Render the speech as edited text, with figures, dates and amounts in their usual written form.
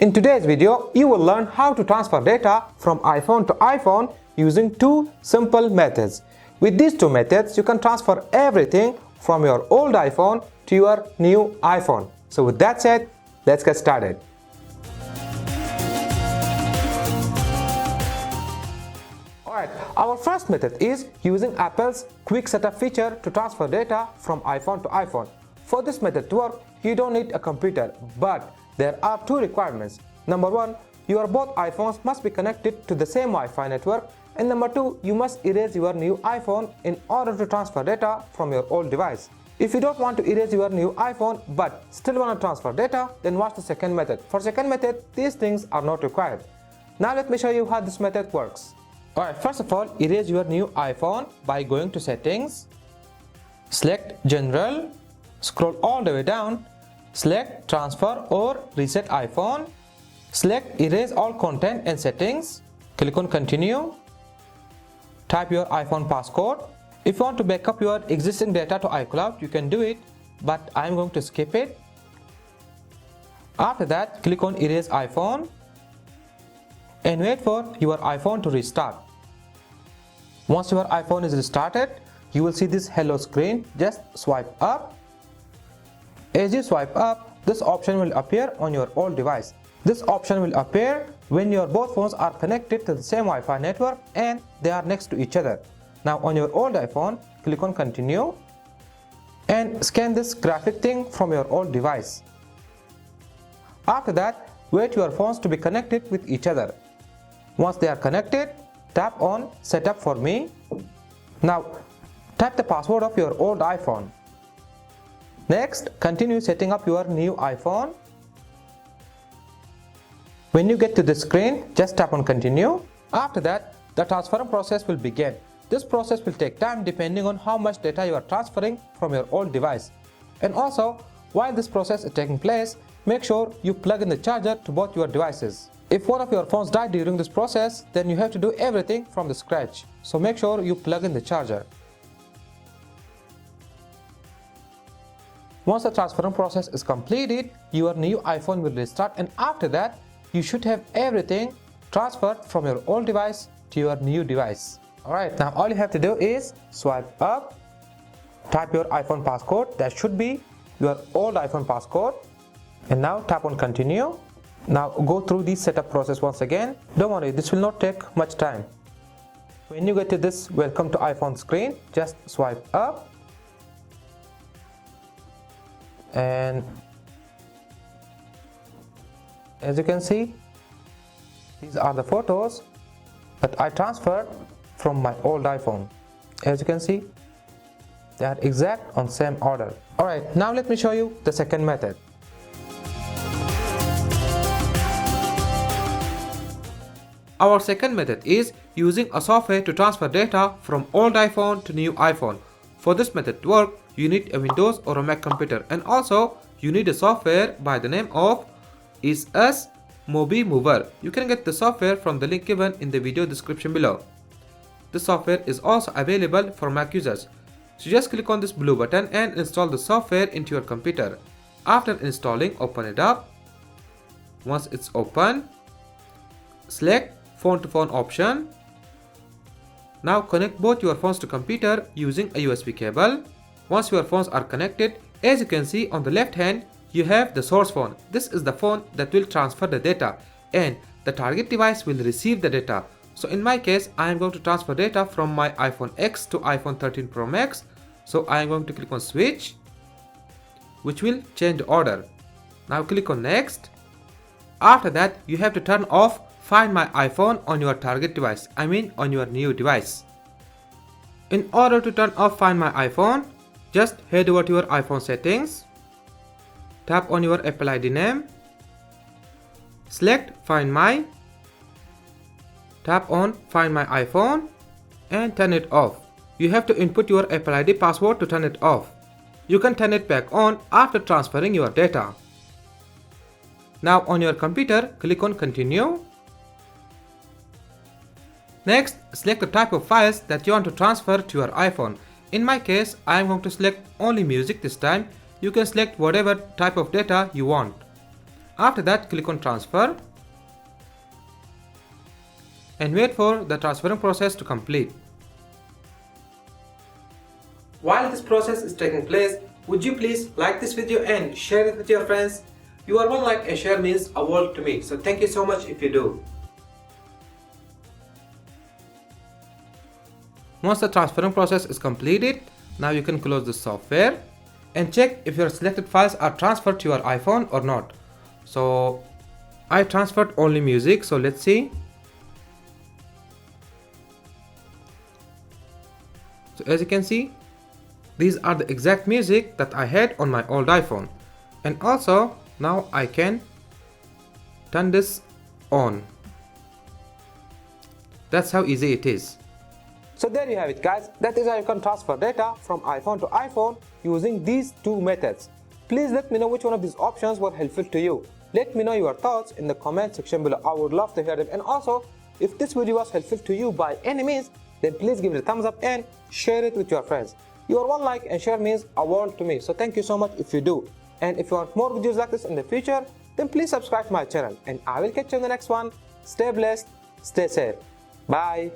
In today's video, you will learn how to transfer data from iPhone to iPhone using two simple methods. With these two methods, you can transfer everything from your old iPhone to your new iPhone. So with that said, let's get started. Alright, our first method is using Apple's Quick Setup feature to transfer data from iPhone to iPhone. For this method to work, you don't need a computer, but there are two requirements. Number one, your both iPhones must be connected to the same Wi-Fi network, and number two, you must erase your new iPhone in order to transfer data from your old device. If you don't want to erase your new iPhone but still want to transfer data, then watch the second method. For second method, these things are not required. Now let me show you how this method works. Alright, first of all, erase your new iPhone by going to Settings, select General, scroll all the way down, select Transfer or Reset iPhone, select Erase all content and settings, click on Continue, type your iPhone passcode. If you want to back up your existing data to iCloud, you can do it, but I am going to skip it. After that, click on Erase iPhone and wait for your iPhone to restart. Once your iPhone is restarted, you will see this hello screen. Just swipe up. As you swipe up, this option will appear on your old device. This option will appear when your both phones are connected to the same Wi-Fi network and they are next to each other. Now on your old iPhone, click on Continue and scan this graphic thing from your old device. After that, wait your phones to be connected with each other. Once they are connected, tap on Setup for me. Now type the password of your old iPhone. Next, continue setting up your new iPhone. When you get to this screen, just tap on Continue. After that, the transfer process will begin. This process will take time depending on how much data you are transferring from your old device. And also, while this process is taking place, make sure you plug in the charger to both your devices. If one of your phones died during this process, then you have to do everything from the scratch. So make sure you plug in the charger. Once the transfer process is completed, your new iPhone will restart, and after that, you should have everything transferred from your old device to your new device. Alright, now all you have to do is swipe up, type your iPhone passcode. That should be your old iPhone passcode. And now tap on Continue. Now go through the setup process once again. Don't worry, this will not take much time. When you get to this Welcome to iPhone screen, just swipe up. And as you can see, these are the photos that I transferred from my old iPhone. As you can see, they are exact on same order. Alright, now let me show you the second method. Our second method is using a software to transfer data from old iPhone to new iPhone. For this method to work, you need a Windows or a Mac computer, and also you need a software by the name of Mobi Mover. You can get the software from the link given in the video description below. This software is also available for Mac users. So just click on this blue button and install the software into your computer. After installing, open it up. Once it's open, select phone to phone option. Now connect both your phones to computer using a USB cable. Once your phones are connected, as you can see on the left hand, you have the source phone. This is the phone that will transfer the data, and the target device will receive the data. So in my case, I am going to transfer data from my iPhone X to iPhone 13 Pro Max. So I am going to click on Switch, which will change the order. Now click on Next. After that, you have to turn off Find My iPhone on your target device, on your new device. In order to turn off Find My iPhone, just head over to your iPhone settings, tap on your Apple ID name, select Find My, tap on Find My iPhone and turn it off. You have to input your Apple ID password to turn it off. You can turn it back on after transferring your data. Now on your computer, click on Continue. Next, select the type of files that you want to transfer to your iPhone. In my case, I am going to select only music this time. You can select whatever type of data you want. After that, click on transfer and wait for the transferring process to complete. While this process is taking place, would you please like this video and share it with your friends? Your one like and share means a world to me, so thank you so much if you do. Once the transferring process is completed, now you can close the software and check if your selected files are transferred to your iPhone or not. So I transferred only music, so let's see. So as you can see, these are the exact music that I had on my old iPhone. And also now I can turn this on. That's how easy it is. So there you have it, guys. That is how you can transfer data from iPhone to iPhone using these two methods. Please let me know which one of these options were helpful to you. Let me know your thoughts in the comment section below. I would love to hear them. And also, if this video was helpful to you by any means, then please give it a thumbs up and share it with your friends. Your one like and share means a world to me. So thank you so much if you do. And if you want more videos like this in the future, then please subscribe to my channel. And I will catch you in the next one. Stay blessed, stay safe. Bye.